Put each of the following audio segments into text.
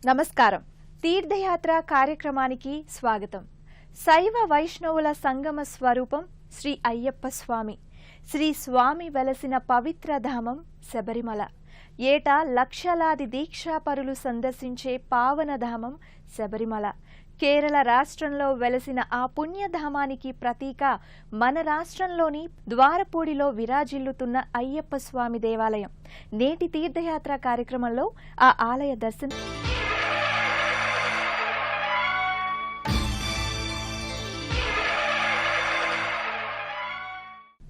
నమస్కారం. తీర్థయాత్ర కార్యక్రమానికి స్వాగతం. శైవ వైష్ణవుల సంగమ స్వరూపం శ్రీ అయ్యప్ప స్వామి. శ్రీ స్వామి వెలసిన పవిత్ర ధామం శబరిమల. ఏటా లక్షలాది దీక్షాపరులు సందర్శించే పావనధామం శబరిమల. కేరళ రాష్ట్రంలో వెలసిన ఆ పుణ్యధామానికి ప్రతీక మన రాష్ట్రంలోని ద్వారపూడిలో విరాజిల్లుతున్న అయ్యప్ప స్వామి దేవాలయం. నేటి తీర్థయాత్ర కార్యక్రమంలో ఆ ఆలయ దర్శనం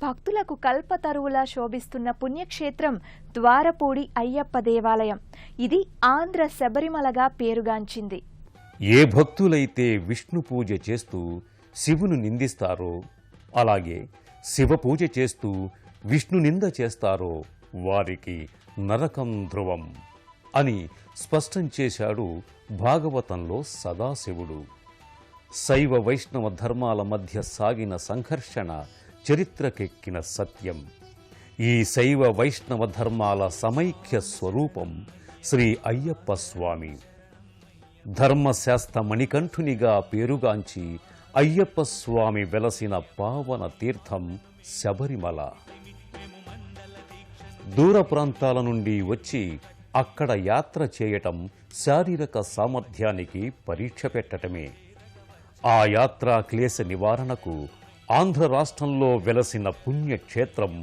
భక్తులకు కల్పతరువులా శోభిస్తున్న పుణ్యక్షేత్రం ద్వారపూడి అయ్యప్ప దేవాలయం. ఇది ఆంధ్ర శబరిమలగా పేరుగాంచింది. ఏ భక్తులైతే విష్ణు పూజ చేస్తూ శివును నిందిస్తారో, అలాగే శివ పూజ చేస్తూ విష్ణు నింద చేస్తారో వారికి నరకం ధ్రువం అని స్పష్టం చేశాడు భాగవతంలో సదాశివుడు. శైవ వైష్ణవ ధర్మాల మధ్య సాగిన సంఘర్షణ చరిత్రకెక్కిన సత్యం. ఈ శైవ వైష్ణవ ధర్మాల సమైక్య స్వరూపం శ్రీ అయ్యప్ప స్వామి. ధర్మశాస్త్ర మణికంఠునిగా పేరుగాంచి అయ్యప్ప స్వామి వెలసిన పావన తీర్థం శబరిమల. దూర ప్రాంతాల నుండి వచ్చి అక్కడ యాత్ర చేయటం శారీరక సామర్థ్యానికి పరీక్ష పెట్టటమే. ఆ యాత్రా క్లేశ నివారణకు ఆంధ్ర రాష్ట్రంలో వెలసిన పుణ్యక్షేత్రం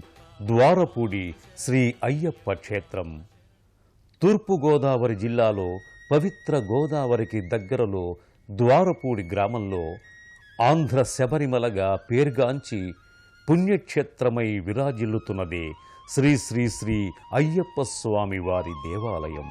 ద్వారపూడి శ్రీ అయ్యప్ప క్షేత్రం. తూర్పుగోదావరి జిల్లాలో పవిత్ర గోదావరికి దగ్గరలో ద్వారపూడి గ్రామంలో ఆంధ్ర శబరిమలగా పేర్గాంచి పుణ్యక్షేత్రమై విరాజిల్లుతున్నదే శ్రీ శ్రీ శ్రీ అయ్యప్ప స్వామి వారి దేవాలయం.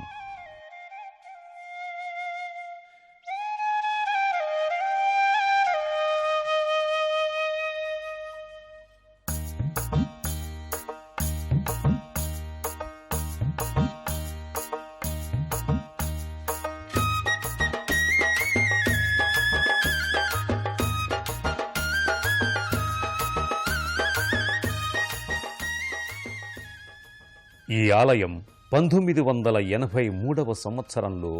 ఈ ఆలయం 1983వ సంవత్సరంలో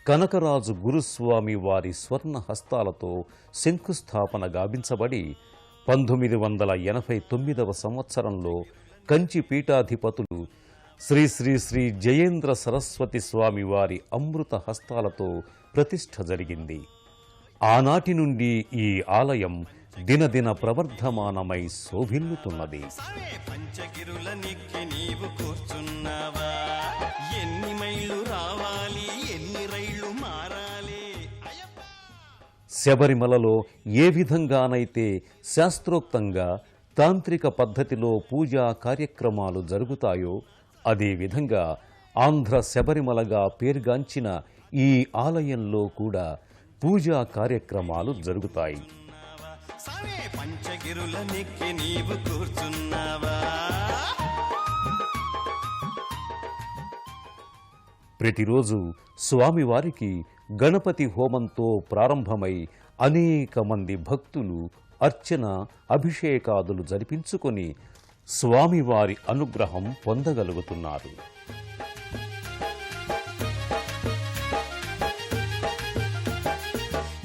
కనకరాజు గురుస్వామి వారి స్వర్ణ హస్తాలతో శంకుస్థాపన గావించబడి 1989వ సంవత్సరంలో కంచి పీఠాధిపతులు శ్రీ శ్రీ శ్రీ జయేంద్ర సరస్వతి స్వామి వారి అమృత హస్తాలతో ప్రతిష్ఠ జరిగింది. ఆనాటి నుండి ఈ ఆలయం దినదిన ప్రవర్ధమానమై శోభిల్లుతున్నది. శబరిమలలో ఏ విధంగానైతే శాస్త్రోక్తంగా తాంత్రిక పద్ధతిలో పూజా కార్యక్రమాలు జరుగుతాయో అదేవిధంగా ఆంధ్ర శబరిమలగా పేరుగాంచిన ఈ ఆలయంలో కూడా పూజా కార్యక్రమాలు జరుగుతాయి. ప్రతిరోజు స్వామివారికి గణపతి హోమంతో ప్రారంభమై అనేక మంది భక్తులు అర్చన అభిషేకాదులు జరిపించుకొని స్వామివారి అనుగ్రహం పొందగలుగుతున్నారు.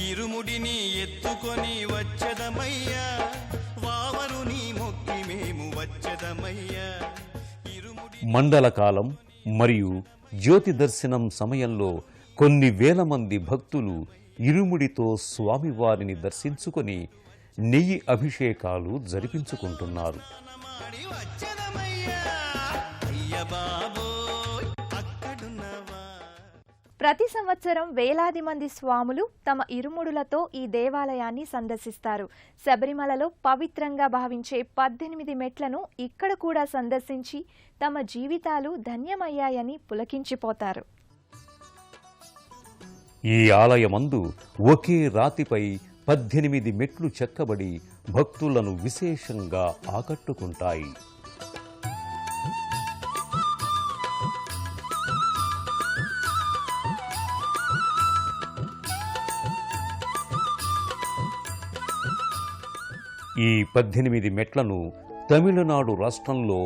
ఇరుముడిని ఎత్తుకొని వచ్చదమయ్యా, వావరుని మొక్కి మేము వచ్చదమయ్యా. మండలకాలం మరియు జ్యోతి దర్శనం సమయంలో కొన్ని వేల మంది భక్తులు ఇరుముడితో స్వామివారిని దర్శించుకొని నెయ్యి అభిషేకాలు జరిపించుకుంటున్నారు. ప్రతి సంవత్సరం వేలాది మంది స్వాములు తమ ఇరుముడులతో ఈ దేవాలయాన్ని సందర్శిస్తారు. శబరిమలలో పవిత్రంగా భావించే 18 మెట్లను ఇక్కడ కూడా సందర్శించి తమ జీవితాలు ధన్యమయ్యాయని పులకించిపోతారు. ఈ ఆలయమందు ఒకే రాతిపై 18 మెట్లు చెక్కబడి భక్తులను విశేషంగా ఆకట్టుకుంటాయి. ఈ 18 మెట్లను తమిళనాడు రాష్ట్రంలో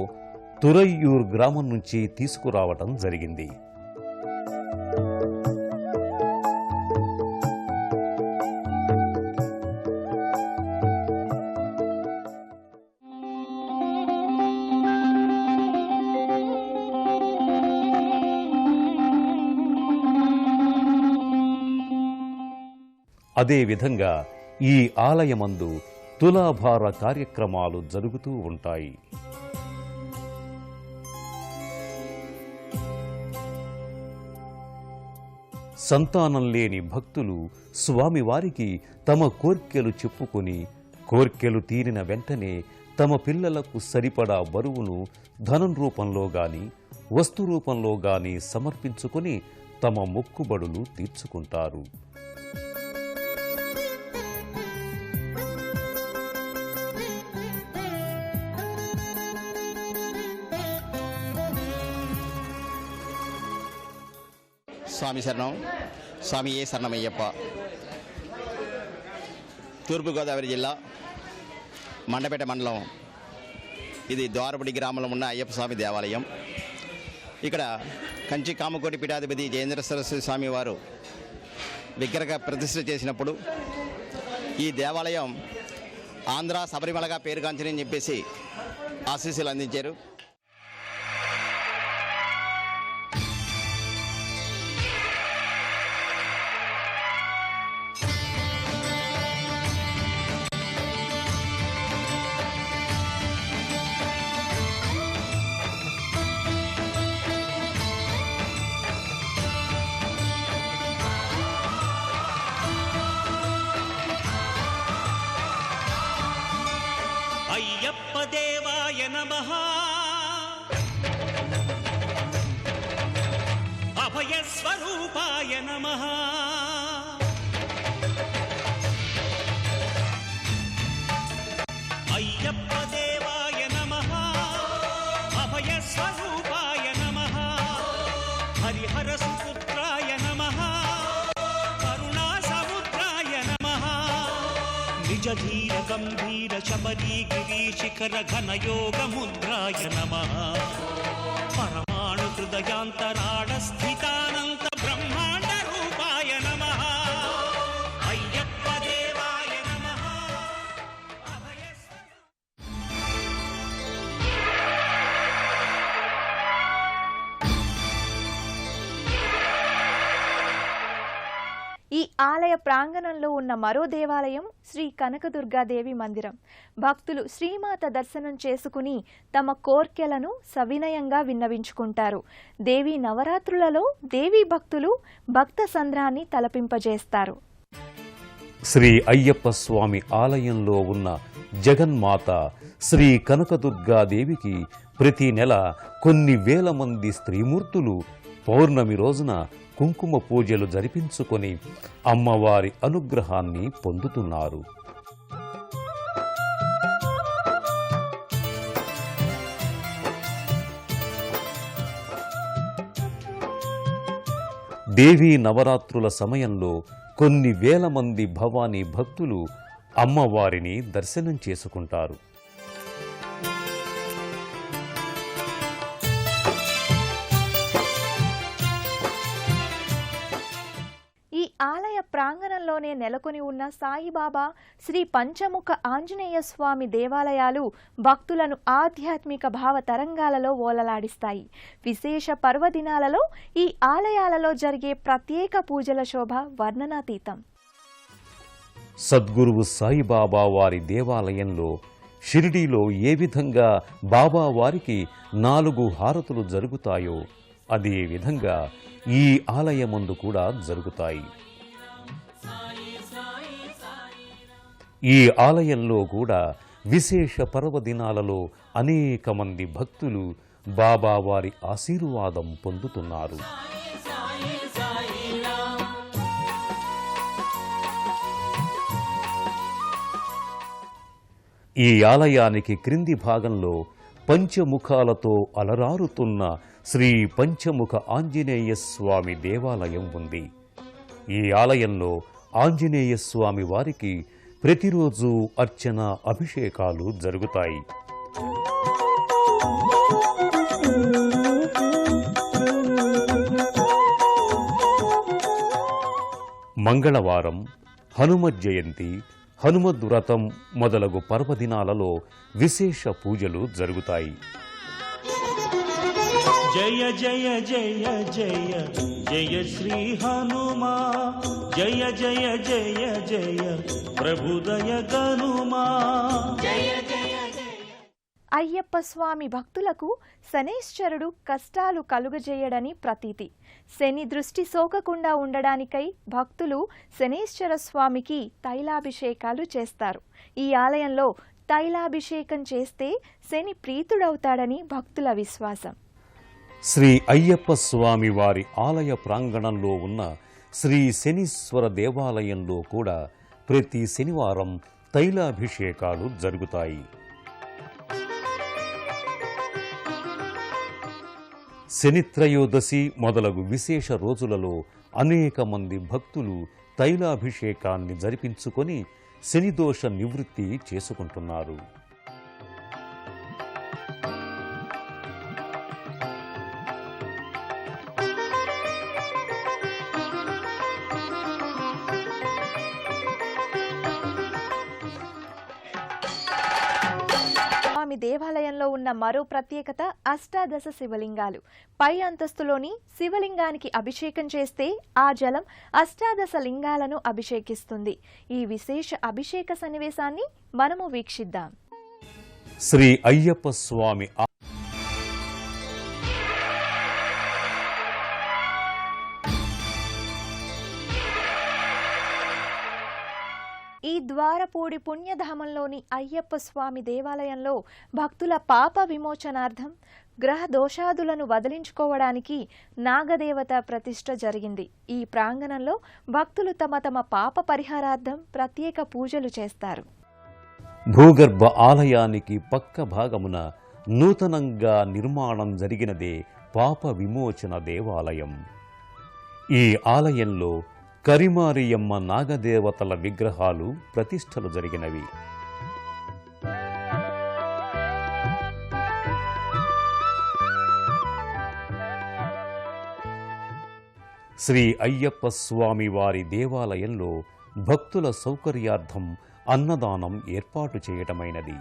తురయ్యూర్ గ్రామం నుంచి తీసుకురావటం జరిగింది. అదేవిధంగా ఈ ఆలయమందు తులాభార కార్యక్రమాలు జరుగుతూ ఉంటాయి. సంతానం లేని భక్తులు స్వామివారికి తమ కోర్కెలు చెప్పుకొని కోర్కెలు తీరిన వెంటనే తమ పిల్లలకు సరిపడా బరువును ధనం రూపంలో గాని వస్తు రూపంలో గాని సమర్పించుకొని తమ మొక్కుబడులు తీర్చుకుంటారు. స్వామి శరణం. స్వామి ఏ శరణమయ్యప్ప. తూర్పుగోదావరి జిల్లా మండపేట మండలం, ఇది ద్వారపడి గ్రామంలో ఉన్న అయ్యప్ప స్వామి దేవాలయం. ఇక్కడ కంచి కామకోటి పీఠాధిపతి జయేంద్ర సరస్వతి స్వామి వారు విగ్రహ ప్రతిష్ఠ చేసినప్పుడు ఈ దేవాలయం ఆంధ్ర శబరిమలగా పేరుగాంచని చెప్పేసి ఆశీస్సులు అందించారు. అయ్యప్ప దేవాయ నమః. అభయ స్వరూపాయ నమః. అయ్యప్ప దేవాయ నమః. అభయ స్వరూపాయ నమః. హరిహర సుపుత్రాయ నమః. కరుణా సముద్రాయ నమః. నిజ ధీర గంభీర శబరీ గిరీశిఖర ఘనయోగ ముద్రాయ నమః. పరమాణు హృదయాంతరాళ స్థితానంత బ్రహ్మాండ రూపాయ నమః. అయ్యప్ప దేవాయ నమః. అభయ ఈ ఆలయ ప్రాంగణంలో ఉన్న మరో దేవాలయం శ్రీ కనకదుర్గాదేవి మందిరం. భక్తులు శ్రీమాత దర్శనం చేసుకుని తమ కోర్కెలను సవినయంగా విన్నవించుకుంటారు. దేవీ నవరాత్రులలో దేవీ భక్తులు భక్త సంద్రాన్ని తలపింపజేస్తారు. శ్రీ అయ్యప్ప స్వామి ఆలయంలో ఉన్న జగన్మాత శ్రీ కనకదుర్గాదేవికి ప్రతి నెల కొన్ని వేల మంది స్త్రీమూర్తులు పౌర్ణమి రోజున కుంకుమ పూజలు జరిపించుకొని అమ్మవారి అనుగ్రహాన్ని పొందుతున్నారు. దేవీ నవరాత్రుల సమయంలో కొన్ని వేల మంది భవానీ భక్తులు అమ్మవారిని దర్శనం చేసుకుంటారు. ఈ ఆలయ ప్రాంగణంలోనే నెలకొని ఉన్న సాయిబాబా, శ్రీ పంచముఖ ఆంజనేయ స్వామి దేవాలయాలు భక్తులను ఆధ్యాత్మిక భావ తరంగాలలో ఓలలాడిస్తాయి. విశేష పర్వదినాలలో ఈ ఆలయాలలో జరిగే ప్రత్యేక పూజల శోభ వర్ణనాతీతం. సద్గురువు సాయిబాబా వారి దేవాలయంలో షిరిడీలో ఏ విధంగా బాబా వారికి 4 హారతులు జరుగుతాయో అదే విధంగా ఈ ఆలయమందు కూడా జరుగుతాయి. ఈ ఆలయంలో కూడా విశేష పర్వదినాలలో అనేక మంది భక్తులు బాబా వారి ఆశీర్వాదం పొందుతున్నారు. ఈ ఆలయానికి క్రింది భాగంలో పంచముఖాలతో అలరారుతున్న శ్రీ పంచముఖ ఆంజనేయ స్వామి దేవాలయం ఉంది. ఈ ఆలయంలో ఆంజనేయ స్వామి వారికి ప్రతిరోజు అర్చన, అభిషేకాలు జరుగుతాయి. మంగళవారం, హనుమత్ జయంతి, హనుమద్ వ్రతం మొదలగు పర్వదినాలలో విశేష పూజలు జరుగుతాయి. జయ జయ జయ జయ జయ శ్రీ హనుమా జయ జయ జయ జయ ప్రభుదయ గనుమా అయ్యప్ప స్వామి భక్తులకు శనైశ్వరుడు కష్టాలు కలుగజేయడని ప్రతీతి. శని దృష్టి సోకకుండా ఉండడానికై భక్తులు శనైశ్వర స్వామికి తైలాభిషేకాలు చేస్తారు. ఈ ఆలయంలో తైలాభిషేకం చేస్తే శని ప్రీతుడవుతాడని భక్తుల విశ్వాసం. శ్రీ అయ్యప్ప స్వామి వారి ఆలయ ప్రాంగణంలో ఉన్న శ్రీ శనీశ్వర దేవాలయంలో కూడా ప్రతి శనివారం తైలాభిషేకాలు జరుగుతాయి. శనిత్రయోదశి మొదలగు విశేష రోజులలో అనేక మంది భక్తులు తైలాభిషేకాన్ని జరిపించుకొని శనిదోష నివృత్తి చేసుకుంటున్నారు. స్వామి దేవాలయంలో ఉన్న మరో ప్రత్యేకత అష్టాదశ శివలింగాలు. పై అంతస్తులోని శివలింగానికి అభిషేకం చేస్తే ఆ జలం అష్టాదశ లింగాలను అభిషేకిస్తుంది. ఈ విశేష అభిషేక సన్నివేశాన్ని మనము వీక్షిద్దాం. శ్రీ అయ్యప్ప స్వామి ఈ ద్వారపూడి పుణ్యధామంలోని అయ్యప్ప స్వామి దేవాలయంలో భక్తుల పాప విమోచనార్థం గ్రహ దోషాదులను వదిలించుకోవడానికి నాగదేవత ప్రతిష్ఠ జరిగింది. ఈ ప్రాంగణంలో భక్తులు తమ తమ పాప పరిహారార్థం ప్రత్యేక పూజలు చేస్తారు. భూగర్భ ఆలయానికి పక్క భాగమున నూతనంగా నిర్మాణం జరిగినదే పాప విమోచన దేవాలయం. ఈ ఆలయంలో కరిమారియమ్మ నాగదేవతల విగ్రహాలు ప్రతిష్టలు జరిగినవి. శ్రీ అయ్యప్ప స్వామి వారి దేవాలయంలో భక్తుల సౌకర్యార్థం అన్నదానం ఏర్పాటు చేయటమైనది.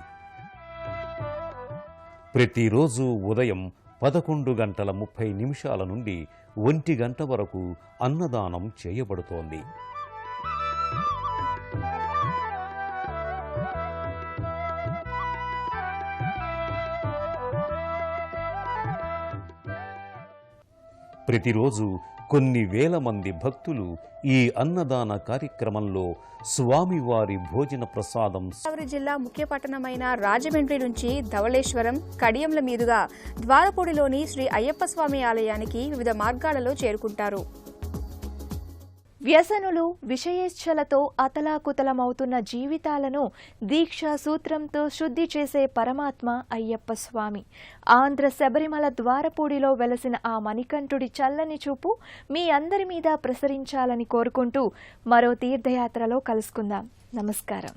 ప్రతిరోజు ఉదయం 11:30 నుండి 1 గంట వరకు అన్నదానం చేయబడుతోంది. ప్రతిరోజు కొన్ని వేల మంది భక్తులు ఈ అన్నదాన కార్యక్రమంలో స్వామివారి భోజన ప్రసాదం. గోదావరి జిల్లా ముఖ్య పట్టణమైన రాజమండ్రి నుంచి ధవళేశ్వరం, కడియంల మీదుగా ద్వారపూడిలోని శ్రీ అయ్యప్ప స్వామి ఆలయానికి వివిధ మార్గాలలో చేరుకుంటారు. వ్యసనులు, విషయేచ్ఛలతో అతలాకుతలమవుతున్న జీవితాలను దీక్షా సూత్రంతో శుద్ధి చేసే పరమాత్మ అయ్యప్ప స్వామి. ఆంధ్ర శబరిమల ద్వారపూడిలో వెలసిన ఆ మణికంఠుడి చల్లని చూపు మీ అందరి మీద ప్రసరించాలని కోరుకుంటూ మరో తీర్థయాత్రలో కలుసుకుందాం. నమస్కారం.